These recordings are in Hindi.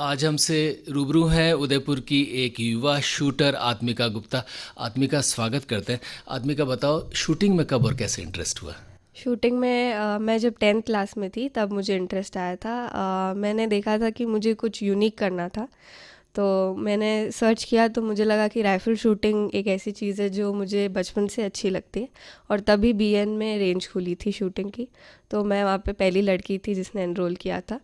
आज हमसे रूबरू हैं उदयपुर की एक युवा शूटर आत्मिका गुप्ता। आत्मिका, स्वागत करते हैं। आत्मिका, बताओ शूटिंग में कब और कैसे इंटरेस्ट हुआ? शूटिंग में मैं जब 10th क्लास में थी तब मुझे इंटरेस्ट आया था। मैंने देखा था कि मुझे कुछ यूनिक करना था, तो मैंने सर्च किया तो मुझे लगा कि राइफ़ल शूटिंग एक ऐसी चीज़ है जो मुझे बचपन से अच्छी लगती है। और तभी बीएन में रेंज खुली थी शूटिंग की, तो मैं वहाँ पे पहली लड़की थी जिसने एनरोल किया था।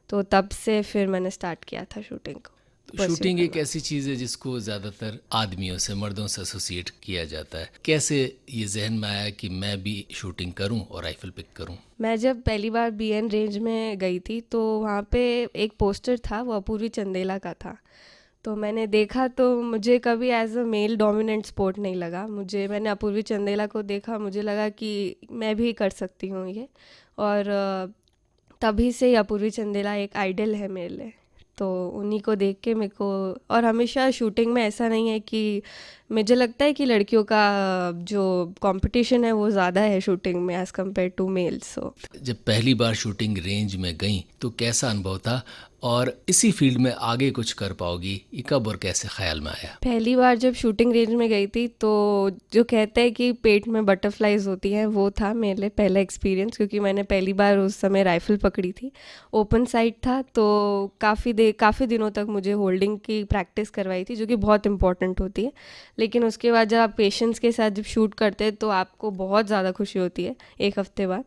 तो तब से फिर मैंने स्टार्ट किया था शूटिंग को तो परस्यू शूटिंग एक करना। ऐसी चीज़ है जिसको ज़्यादातर आदमियों से, मर्दों से एसोसिएट किया जाता है। कैसे ये जहन में आया कि मैं भी शूटिंग करूं और राइफल पिक करूं? मैं जब पहली बार बीएन रेंज में गई थी तो वहाँ पे एक पोस्टर था, वो अपूर्वी चंदेला का था। तो मैंने देखा तो मुझे कभी as a male dominant sport नहीं लगा। मैंने अपूर्वी चंदेला को देखा, मुझे लगा कि मैं भी कर सकती हूँ ये। और तभी से ही अपूर्वी चंदेला एक आइडल है मेरे लिए। तो उन्हीं को देख के मेरे को, और हमेशा शूटिंग में ऐसा नहीं है कि, मुझे लगता है कि लड़कियों का जो कंपटीशन है वो ज़्यादा है शूटिंग में एज़ कम्पेयर टू मेल्स। सो जब पहली बार शूटिंग रेंज में गई तो कैसा अनुभव था, और इसी फील्ड में आगे कुछ कर पाओगी, ये कब और कैसे ख्याल में आया? पहली बार जब शूटिंग रेंज में गई थी तो जो कहते हैं कि पेट में बटरफ्लाइज होती हैं, वो था मेरे लिए पहला एक्सपीरियंस, क्योंकि मैंने पहली बार उस समय राइफ़ल पकड़ी थी। ओपन साइट था, तो काफ़ी दिनों तक मुझे होल्डिंग की प्रैक्टिस करवाई थी, जो कि बहुत इंपॉर्टेंट होती है। लेकिन उसके बाद जब आप पेशेंस के साथ जब शूट करते हैं तो आपको बहुत ज़्यादा खुशी होती है एक हफ्ते बाद।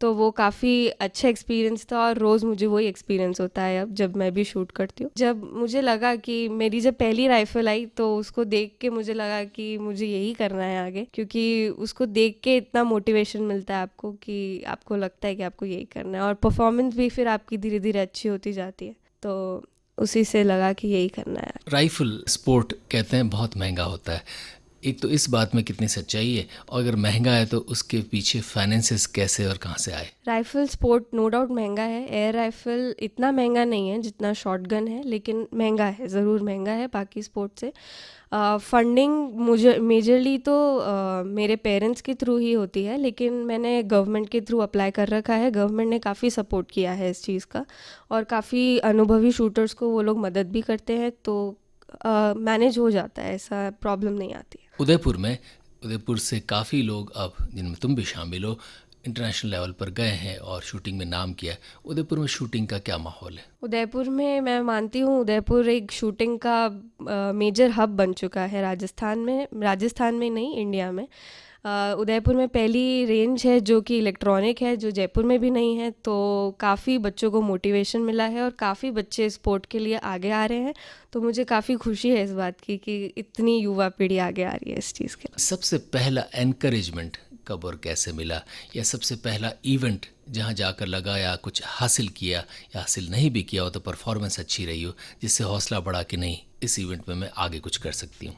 तो वो काफ़ी अच्छा एक्सपीरियंस था, और रोज़ मुझे वही एक्सपीरियंस होता है अब जब मैं भी शूट करती हूँ। जब मुझे लगा कि मेरी जब पहली राइफ़ल आई तो उसको देख के मुझे लगा कि मुझे यही करना है आगे, क्योंकि उसको देख के इतना मोटिवेशन मिलता है आपको कि आपको लगता है कि आपको यही करना है, और परफॉर्मेंस भी फिर आपकी धीरे धीरे अच्छी होती जाती है। तो उसी से लगा कि यही करना है। राइफल स्पोर्ट कहते हैं बहुत महंगा होता है। एक तो इस बात में कितनी सच्चाई है, और अगर महंगा है तो उसके पीछे फाइनेंसेस कैसे और कहाँ से आए? राइफ़ल स्पोर्ट नो डाउट महंगा है। एयर राइफ़ल इतना महंगा नहीं है जितना शॉटगन है, लेकिन महंगा है, ज़रूर महंगा है बाकी स्पोर्ट से। फंडिंग मुझे मेजरली तो मेरे पेरेंट्स के थ्रू ही होती है, लेकिन मैंने गवर्नमेंट के थ्रू अप्लाई कर रखा है। गवर्नमेंट ने काफ़ी सपोर्ट किया है इस चीज़ का, और काफ़ी अनुभवी शूटर्स को वो लोग मदद भी करते हैं, तो मैनेज हो जाता है, ऐसा प्रॉब्लम नहीं आती है। उदयपुर से काफ़ी लोग, अब जिनमें तुम भी शामिल हो, इंटरनेशनल लेवल पर गए हैं और शूटिंग में नाम किया है। उदयपुर में शूटिंग का क्या माहौल है? उदयपुर में मैं मानती हूँ उदयपुर एक शूटिंग का मेजर हब बन चुका है राजस्थान में नहीं, इंडिया में। उदयपुर में पहली रेंज है जो कि इलेक्ट्रॉनिक है, जो जयपुर में भी नहीं है। तो काफ़ी बच्चों को मोटिवेशन मिला है और काफ़ी बच्चे स्पोर्ट के लिए आगे आ रहे हैं। तो मुझे काफ़ी खुशी है इस बात की कि इतनी युवा पीढ़ी आगे आ रही है इस चीज़ के लिए। सबसे पहला एनकरेजमेंट कब और कैसे मिला, या सबसे पहला इवेंट जहां जाकर लगा, या कुछ हासिल किया या हासिल नहीं भी किया हो तो परफॉर्मेंस अच्छी रही हो, जिससे हौसला बढ़ा कि नहीं, इस इवेंट में मैं आगे कुछ कर सकती हूँ?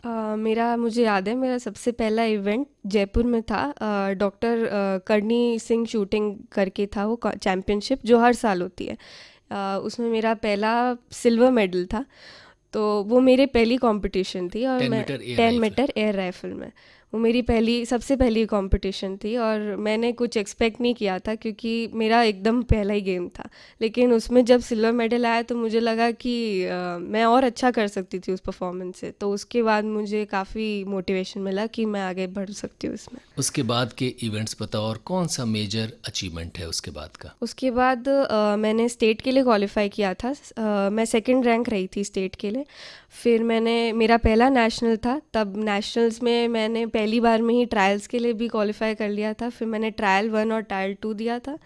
मुझे याद है, मेरा सबसे पहला इवेंट जयपुर में था। डॉक्टर करणी सिंह शूटिंग करके था वो चैम्पियनशिप जो हर साल होती है। उसमें मेरा पहला सिल्वर मेडल था। तो वो मेरी पहली कंपटीशन थी, और 10 मैं metre air 10 rifle. Metre air rifle में, वो मेरी सबसे पहली कंपटीशन थी, और मैंने कुछ एक्सपेक्ट नहीं किया था क्योंकि मेरा एकदम पहला ही गेम था। लेकिन उसमें जब सिल्वर मेडल आया तो मुझे लगा कि मैं और अच्छा कर सकती थी उस परफॉर्मेंस से। तो उसके बाद मुझे काफ़ी मोटिवेशन मिला कि मैं आगे बढ़ सकती हूँ इसमें। उसके बाद के इवेंट्स बताओ, और कौन सा मेजर अचीवमेंट है उसके बाद का? उसके बाद मैंने स्टेट के लिए क्वालिफाई किया था। मैं सेकंड रैंक रही थी स्टेट के लिए। फिर मेरा पहला नेशनल था, तब नेशनल्स में मैंने पहली बार में ही ट्रायल्स के लिए भी क्वालिफाई कर लिया था। फिर मैंने ट्रायल 1 और ट्रायल 2 दिया था।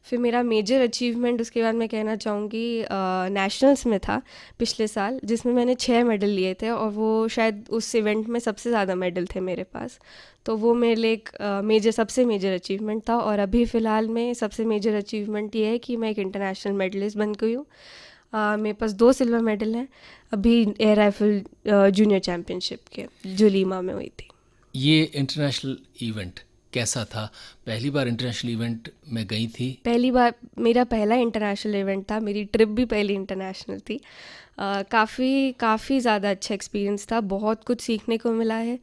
फिर मेरा मेजर अचीवमेंट उसके बाद मैं कहना चाहूँगी नेशनल्स में था पिछले साल, जिसमें मैंने 6 मेडल लिए थे, और वो शायद उस इवेंट में सबसे ज़्यादा मेडल थे मेरे पास। तो वो मेरे लिए एक सबसे मेजर अचीवमेंट था। और अभी फ़िलहाल में सबसे मेजर अचीवमेंट ये है कि मैं एक इंटरनेशनल मेडलिस्ट बन गई हूँ। मेरे पास 2 सिल्वर मेडल हैं अभी एयर राइफल जूनियर चैम्पियनशिप के, जो लीमा में हुई थी। ये इंटरनेशनल इवेंट कैसा था? पहली बार इंटरनेशनल इवेंट में गई थी? पहली बार मेरा पहला इंटरनेशनल इवेंट था, मेरी ट्रिप भी पहली इंटरनेशनल थी। काफ़ी ज़्यादा अच्छा एक्सपीरियंस था, बहुत कुछ सीखने को मिला है,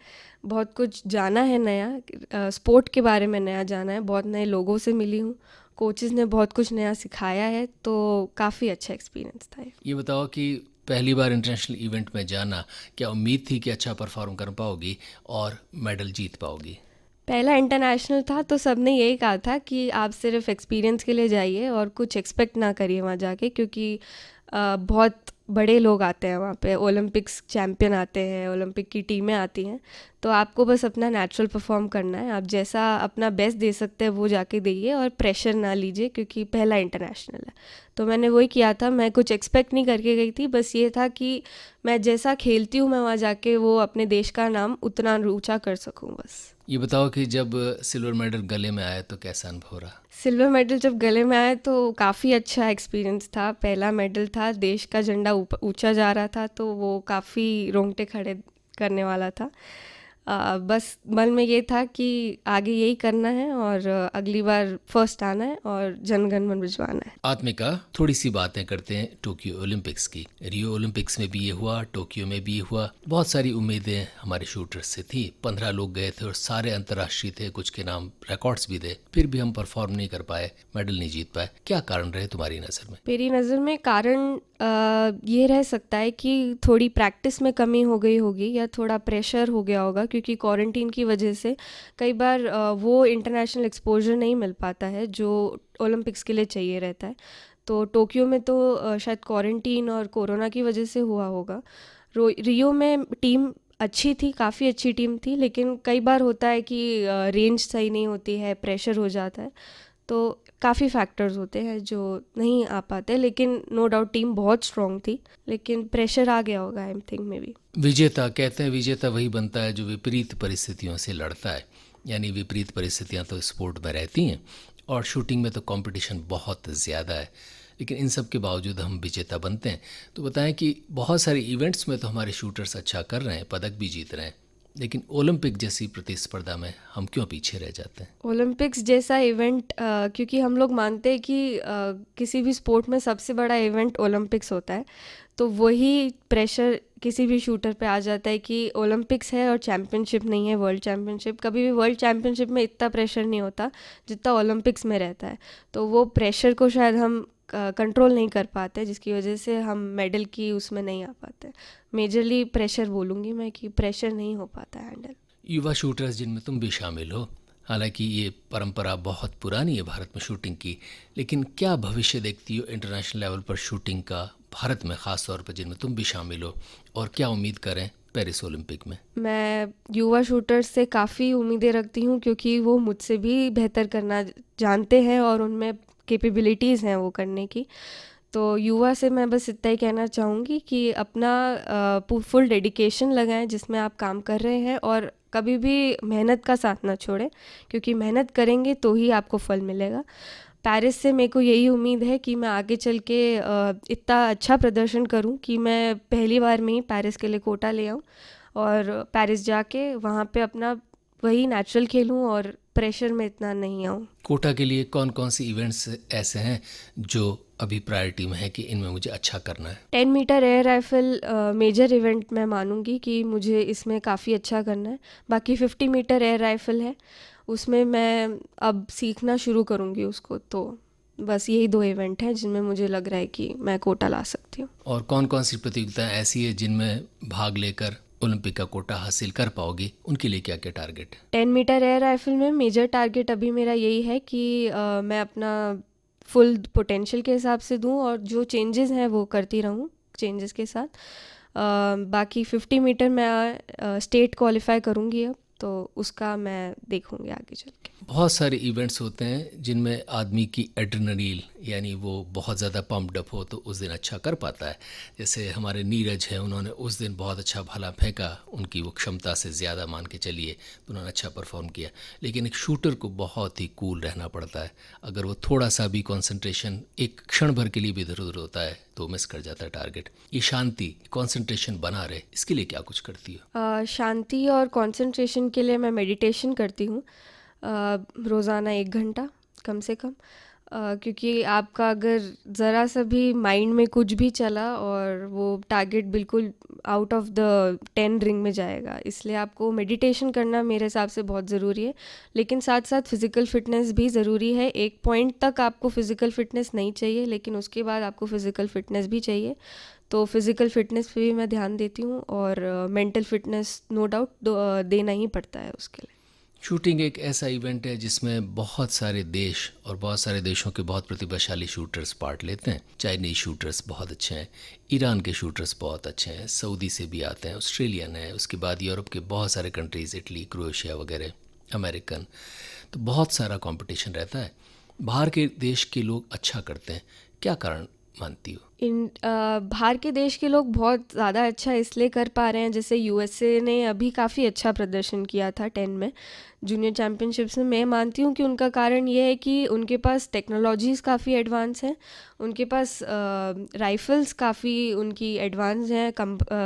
बहुत कुछ जाना है नया, स्पोर्ट के बारे में नया जाना है, बहुत नए लोगों से मिली हूँ, कोचेस ने बहुत कुछ नया सिखाया है, तो काफ़ी अच्छा एक्सपीरियंस था ये। ये बताओ कि पहली बार इंटरनेशनल इवेंट में जाना, क्या उम्मीद थी कि अच्छा परफॉर्म कर पाओगी और मेडल जीत पाओगी? पहला इंटरनेशनल था तो सबने यही कहा था कि आप सिर्फ एक्सपीरियंस के लिए जाइए और कुछ एक्सपेक्ट ना करिए वहाँ जाके, क्योंकि बहुत बड़े लोग आते हैं वहाँ पे, ओलंपिक्स चैम्पियन आते हैं, ओलंपिक की टीमें आती हैं, तो आपको बस अपना नेचुरल परफॉर्म करना है। आप जैसा अपना बेस्ट दे सकते हैं वो जाके दीजिए और प्रेशर ना लीजिए, क्योंकि पहला इंटरनेशनल है। तो मैंने वही किया था, मैं कुछ एक्सपेक्ट नहीं करके गई थी, बस ये था कि मैं जैसा खेलती हूँ मैं वहाँ जाके वो अपने देश का नाम उतना ऊँचा कर सकूँ बस। ये बताओ कि जब सिल्वर मेडल गले में आया तो कैसा अनुभव रहा? सिल्वर मेडल जब गले में आया तो काफ़ी अच्छा एक्सपीरियंस था। पहला मेडल था, देश का झंडा ऊंचा जा रहा था, तो वो काफ़ी रोंगटे खड़े करने वाला था। बस मन में ये था कि आगे यही करना है और अगली बार फर्स्ट आना है और जनगण मन भिजवाना है। आत्मिका, थोड़ी सी बातें करते हैं टोक्यो ओलंपिक्स की। रियो ओलंपिक्स में भी ये हुआ, टोक्यो में भी ये हुआ। बहुत सारी उम्मीदें हमारे शूटर्स से थी, 15 लोग गए थे और सारे अंतर्राष्ट्रीय थे, कुछ के नाम रिकॉर्ड्स भी थे, फिर भी हम परफॉर्म नहीं कर पाए, मेडल नहीं जीत पाए। क्या कारण रहे तुम्हारी नज़र में? मेरी नज़र में कारण ये रह सकता है कि थोड़ी प्रैक्टिस में कमी हो गई होगी या थोड़ा प्रेशर हो गया होगा, क्योंकि क्वारंटीन की वजह से कई बार वो इंटरनेशनल एक्सपोजर नहीं मिल पाता है जो ओलंपिक्स के लिए चाहिए रहता है। तो टोक्यो में तो शायद क्वारंटीन और कोरोना की वजह से हुआ होगा। रियो में टीम अच्छी थी, काफ़ी अच्छी टीम थी, लेकिन कई बार होता है कि रेंज सही नहीं होती है, प्रेशर हो जाता है, तो काफ़ी फैक्टर्स होते हैं जो नहीं आ पाते। लेकिन नो डाउट टीम बहुत स्ट्रॉन्ग थी, लेकिन प्रेशर आ गया होगा आई थिंक मे बी। विजेता, कहते हैं विजेता वही बनता है जो विपरीत परिस्थितियों से लड़ता है। यानी विपरीत परिस्थितियां तो स्पोर्ट में रहती हैं और शूटिंग में तो कंपटीशन बहुत ज़्यादा है, लेकिन इन सब के बावजूद हम विजेता बनते हैं। तो बताएं कि बहुत सारे इवेंट्स में तो हमारे शूटर्स अच्छा कर रहे हैं, पदक भी जीत रहे हैं, लेकिन ओलंपिक जैसी प्रतिस्पर्धा में हम क्यों पीछे रह जाते हैं? ओलंपिक्स जैसा इवेंट, क्योंकि हम लोग मानते हैं कि किसी भी स्पोर्ट में सबसे बड़ा इवेंट ओलंपिक्स होता है, तो वही प्रेशर किसी भी शूटर पे आ जाता है कि ओलंपिक्स है और चैम्पियनशिप नहीं है, वर्ल्ड चैम्पियनशिप। कभी भी वर्ल्ड चैम्पियनशिप में इतना प्रेशर नहीं होता जितना ओलंपिक्स में रहता है, तो वो प्रेशर को शायद हम कंट्रोल नहीं कर पाते, जिसकी वजह से हम मेडल की उसमें नहीं आ पाते। मेजरली प्रेशर बोलूँगी मैं कि प्रेशर नहीं हो पाता है हैंडल। युवा शूटर्स जिनमें तुम भी शामिल हो, हालांकि ये परंपरा बहुत पुरानी है भारत में शूटिंग की, लेकिन क्या भविष्य देखती हो इंटरनेशनल लेवल पर शूटिंग का, भारत में ख़ास तौर पर जिनमें तुम भी शामिल हो, और क्या उम्मीद करें पेरिस ओलंपिक में? मैं युवा शूटर्स से काफ़ी उम्मीदें रखती हूँ, क्योंकि वो मुझसे भी बेहतर करना जानते हैं और उनमें कैपेबिलिटीज़ हैं वो करने की। तो युवा से मैं बस इतना ही कहना चाहूँगी कि अपना फुल डेडिकेशन लगाएं जिसमें आप काम कर रहे हैं, और कभी भी मेहनत का साथ ना छोड़ें, क्योंकि मेहनत करेंगे तो ही आपको फल मिलेगा। पेरिस से मेरे को यही उम्मीद है कि मैं आगे चल के इतना अच्छा प्रदर्शन करूं कि मैं पहली बार में ही पेरिस के लिए कोटा ले आऊं और पेरिस जाके वहाँ पे अपना वही नेचुरल खेलूं और प्रेशर में इतना नहीं आऊं। कोटा के लिए कौन कौन सी इवेंट्स ऐसे हैं जो अभी प्रायोरिटी में है कि इनमें मुझे अच्छा करना है? 10 metre air rifle major event मैं मानूंगी कि मुझे इसमें काफ़ी अच्छा करना है। बाकी 50 मीटर एयर राइफल है, उसमें मैं अब सीखना शुरू करूंगी उसको। तो बस यही 2 इवेंट हैं जिनमें मुझे लग रहा है कि मैं कोटा ला सकती हूँ। और कौन कौन सी प्रतियोगिताएं ऐसी है जिनमें भाग लेकर ओलंपिक का कोटा हासिल कर पाओगी? उनके लिए क्या क्या टारगेट है? 10 मीटर एयर राइफल में मेजर टारगेट अभी मेरा यही है कि मैं अपना फुल पोटेंशियल के हिसाब से दूं और जो चेंजेस हैं वो करती रहूं चेंजेस के साथ। बाकी 50 मीटर मैं स्टेट क्वालिफाई करूंगी अब, तो उसका मैं देखूंगी आगे चल के। बहुत सारे इवेंट्स होते हैं जिनमें आदमी की एड्रेनलिन यानी वो बहुत ज़्यादा पम्प्ड अप हो तो उस दिन अच्छा कर पाता है। जैसे हमारे नीरज हैं, उन्होंने उस दिन बहुत अच्छा भाला फेंका, उनकी वो क्षमता से ज़्यादा मान के चलिए तो उन्होंने अच्छा परफॉर्म किया। लेकिन एक शूटर को बहुत ही कूल रहना पड़ता है, अगर वो थोड़ा सा भी कंसंट्रेशन एक क्षण भर के लिए भी इधर उधर होता है तो मिस कर जाता है टारगेट। ये शांति, कंसंट्रेशन बना रहे, इसके लिए क्या कुछ करती हो? शांति और कंसंट्रेशन के लिए मैं मेडिटेशन करती हूँ रोज़ाना 1 घंटा कम से कम। क्योंकि आपका अगर ज़रा सा भी माइंड में कुछ भी चला और वो टारगेट बिल्कुल आउट ऑफ द 10 रिंग में जाएगा, इसलिए आपको मेडिटेशन करना मेरे हिसाब से बहुत ज़रूरी है। लेकिन साथ साथ फिज़िकल फ़िटनेस भी ज़रूरी है। एक पॉइंट तक आपको फ़िज़िकल फ़िटनेस नहीं चाहिए, लेकिन उसके बाद आपको फ़िज़िकल फ़िटनेस भी चाहिए। तो फिज़िकल फ़िटनेस पे भी मैं ध्यान देती हूँ और मेंटल फ़िटनेस नो डाउट देना ही पड़ता है उसके लिए। शूटिंग एक ऐसा इवेंट है जिसमें बहुत सारे देश और बहुत सारे देशों के बहुत प्रतिभाशाली शूटर्स पार्ट लेते हैं। चाइनीज़ शूटर्स बहुत अच्छे हैं, ईरान के शूटर्स बहुत अच्छे हैं, सऊदी से भी आते हैं, ऑस्ट्रेलियन है, उसके बाद यूरोप के बहुत सारे कंट्रीज़, इटली, क्रोएशिया वगैरह, अमेरिकन। तो बहुत सारा कंपटीशन रहता है। बाहर के देश के लोग अच्छा करते हैं, क्या कारण मानती हो? बाहर के देश के लोग बहुत ज़्यादा अच्छा इसलिए कर पा रहे हैं, जैसे यूएसए ने अभी काफ़ी अच्छा प्रदर्शन किया था 10 में जूनियर चैम्पियनशिप्स में। मैं मानती हूँ कि उनका कारण ये है कि उनके पास टेक्नोलॉजीज़ काफ़ी एडवांस हैं, उनके पास राइफ़ल्स काफ़ी उनकी एडवांस हैं,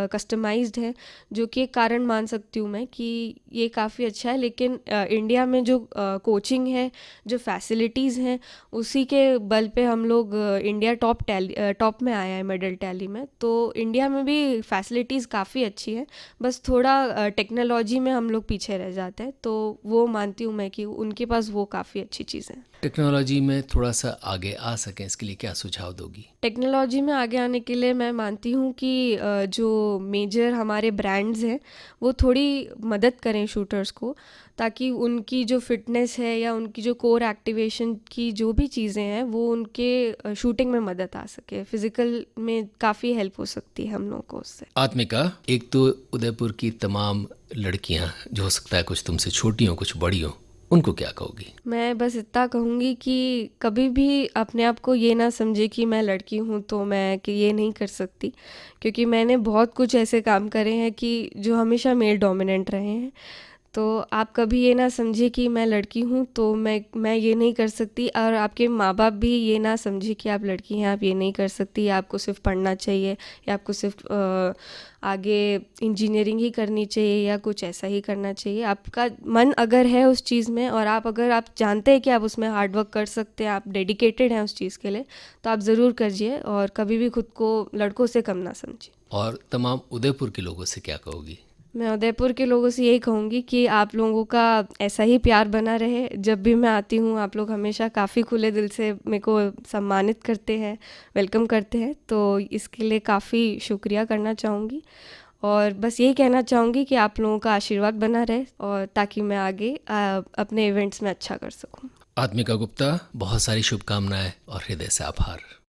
कस्टमाइज्ड है, जो कि एक कारण मान सकती हूँ मैं कि ये काफ़ी अच्छा है। लेकिन इंडिया में जो कोचिंग है, जो फैसिलिटीज़ हैं, उसी के बल पे हम लोग इंडिया टॉप में आया है मेडल टैली में। तो इंडिया में भी फैसिलिटीज़ काफ़ी अच्छी है, बस थोड़ा टेक्नोलॉजी में हम लोग पीछे रह जाते हैं। तो वो मानती हूँ मैं कि उनके पास वो काफ़ी अच्छी चीज़ है। टेक्नोलॉजी में थोड़ा सा आगे आ सकें, इसके लिए क्या सुझाव दोगी? टेक्नोलॉजी में आगे आने के लिए मैं मानती हूँ कि जो मेजर हमारे ब्रांड्स हैं वो थोड़ी मदद करें शूटर्स को, ताकि उनकी जो फिटनेस है या उनकी जो कोर एक्टिवेशन की जो भी चीज़ें हैं वो उनके शूटिंग में मदद आ सके। फिज़िकल में काफ़ी हेल्प हो सकती है हम लोगों को उससे। आत्मिका, एक तो उदयपुर की तमाम लड़कियां, जो हो सकता है कुछ तुमसे छोटी हों कुछ बड़ी हों, उनको क्या कहोगी? मैं बस इतना कहूँगी कि कभी भी अपने आप को ये ना समझे कि मैं लड़की हूँ तो मैं कि ये नहीं कर सकती, क्योंकि मैंने बहुत कुछ ऐसे काम करे हैं कि जो हमेशा मेल डोमिनेंट रहे हैं। तो आप कभी ये ना समझिए कि मैं लड़की हूँ तो मैं ये नहीं कर सकती, और आपके माँ बाप भी ये ना समझे कि आप लड़की हैं आप ये नहीं कर सकती, या आपको सिर्फ पढ़ना चाहिए, या आपको सिर्फ आगे इंजीनियरिंग ही करनी चाहिए या कुछ ऐसा ही करना चाहिए। आपका मन अगर है उस चीज़ में, और अगर आप जानते हैं कि आप उसमें हार्ड वर्क कर सकते हैं, आप डेडिकेटेड हैं उस चीज़ के लिए, तो आप ज़रूर करिए और कभी भी खुद को लड़कों से कम ना समझिए। और तमाम उदयपुर के लोगों से क्या कहोगी? मैं उदयपुर के लोगों से यही कहूँगी कि आप लोगों का ऐसा ही प्यार बना रहे। जब भी मैं आती हूँ आप लोग हमेशा काफ़ी खुले दिल से मेरे को सम्मानित करते हैं, वेलकम करते हैं, तो इसके लिए काफ़ी शुक्रिया करना चाहूँगी। और बस यही कहना चाहूँगी कि आप लोगों का आशीर्वाद बना रहे, और ताकि मैं आगे अपने इवेंट्स में अच्छा कर सकूँ। आत्मिका गुप्ता, बहुत सारी शुभकामनाएं और हृदय से आभार।